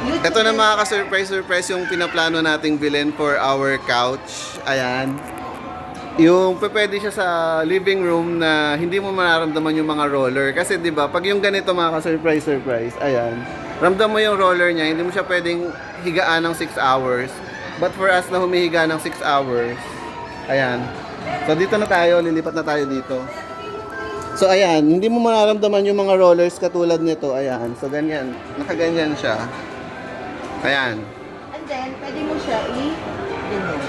Ito na mga ka-surprise yung pinaplano nating bilhin for our couch. Ayan. Yung pwede siya sa living room na hindi mo mararamdaman yung mga roller. Kasi 'di ba, pag yung ganito mga ka-surprise, ayan. Ramdam mo yung roller niya, hindi mo siya pwedeng higaan ng 6 hours. But for us na humihiga ng 6 hours, ayan. So dito na tayo, lilipat na tayo dito. So ayan, hindi mo mararamdaman yung mga rollers katulad nito, ayan. So ganyan, nakaganyan siya. Ayan. And then, pwede mo siya ganyan.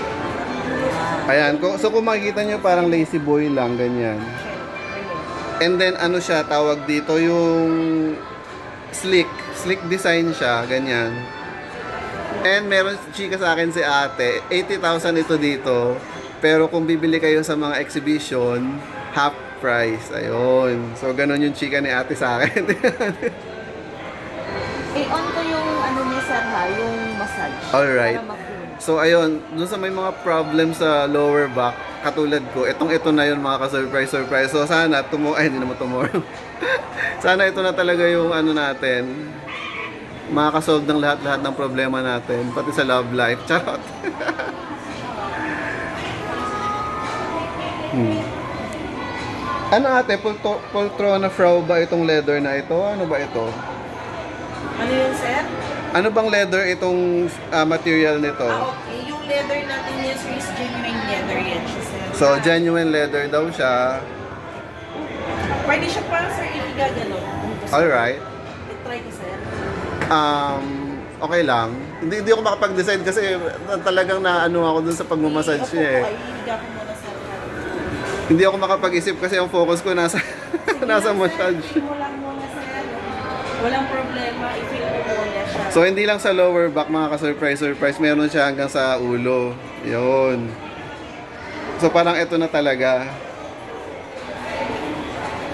Ayan, so kung makikita nyo parang lazy boy lang, ganyan. And then ano siya, tawag dito yung slick design siya, ganyan. And meron chika sa akin si ate, 80,000 ito dito. Pero kung bibili kayo sa mga exhibition, half price. Ayun. So ganun yung chika ni ate sa akin. I-on ko yung ano niya sir ha, yung massage. Alright. Para ma-feel. So ayun, dun sa may mga problem sa lower back, katulad ko, ito na yun mga ka-surprise. So sana hindi naman tomorrow. Sana ito na talaga yung ano natin, makakasolve ng lahat ng problema natin, pati sa love life. Charot. Ano ate, Poltrona Frau ba itong leather na ito? Ano ba ito? Ano yun sir? Ano bang leather itong material nito? Okay. Yung leather natin yan sir is genuine leather yan siya sir. So, genuine leather daw siya. Pwede siya pa sir ihiga gano'n. Alright. I-try ko sir. Okay lang. Hindi ako makapag-decide kasi talagang naano ako dun sa pagmamassage niya eh. Ay, hihiga ko muna sir. Hindi ako makapag-isip kasi ang focus ko nasa nasa massage. I-feel mo lang muna sir. Walang problema. I-feel mo muna siya. So, hindi lang sa lower back mga ka-surprise, meron siya hanggang sa ulo. Yun. So, parang ito na talaga.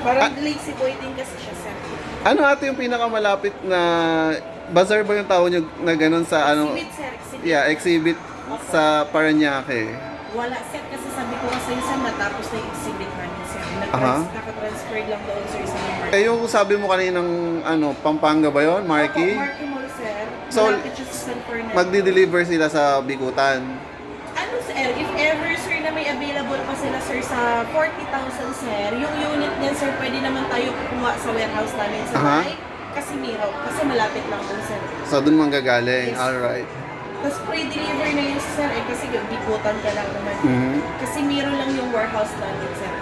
Parang lazy boy din kasi siya sir. Ano ate yung pinakamalapit na bazaar ba yung tawag nyo na ganun sa ano? Exhibit sir, exhibit. Yeah, exhibit sa Parañaque. Wala sir kasi sabi ko kasi sir natapos na yung exhibit namin sir. Aha. Naka-transfer lang doon sir sa number. Eh yung sabi mo kaninang ano, Pampanga ba yun? Marky? Marky Mall sir. So, Malapit siya sa San Fernando. Magdi-deliver sila sa Bikutan. Ano sir, if ever sir na may available pa sila sir sa 40,000 sir, yung unit niyan sir, pwede naman tayo kumuha sa warehouse namin sa Aha. May Casimiro. Kasi malapit lang doon sir. So dun manggagaling. Yes. Alright. Tapos pre-deliver na yun sir eh, kasi yung Bikutan ka lang naman. Mhm. Casimiro lang yung warehouse namin sir.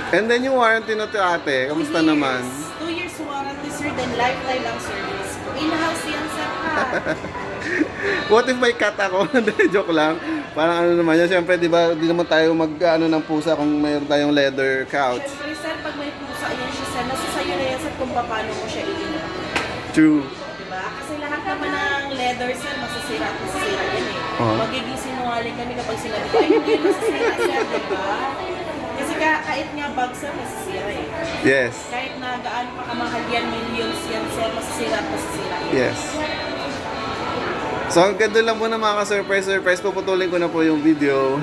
And then yung warranty na to ate, kamusta 2 years. naman? 2 years warranty sir, then lifetime lang service. In-house yan sir ha. What if may cut ako? Joke lang. Parang ano naman yan. Siyempre, di ba, di naman tayo mag-ano ng pusa kung mayroon tayong leather couch. Siyempre sir, pag may pusa yan siya sir, nasa sayo na yan sir kung paano mo siya iinom. True. Diba? Kasi lahat naman ng leather sir, masasira at masasira yan eh. Oo. Magiging sinungaling kami kapag sinabi ko, ay hindi masasira sir, diba? Kasi kahit nga bag sir, masasira eh. Yes. Kahit na gaano pa kamahal yan, millions yan sir, masasira at masasira yan. Yes. So, hanggang doon lang muna mga ka-surprise. Puputulin ko na po yung video.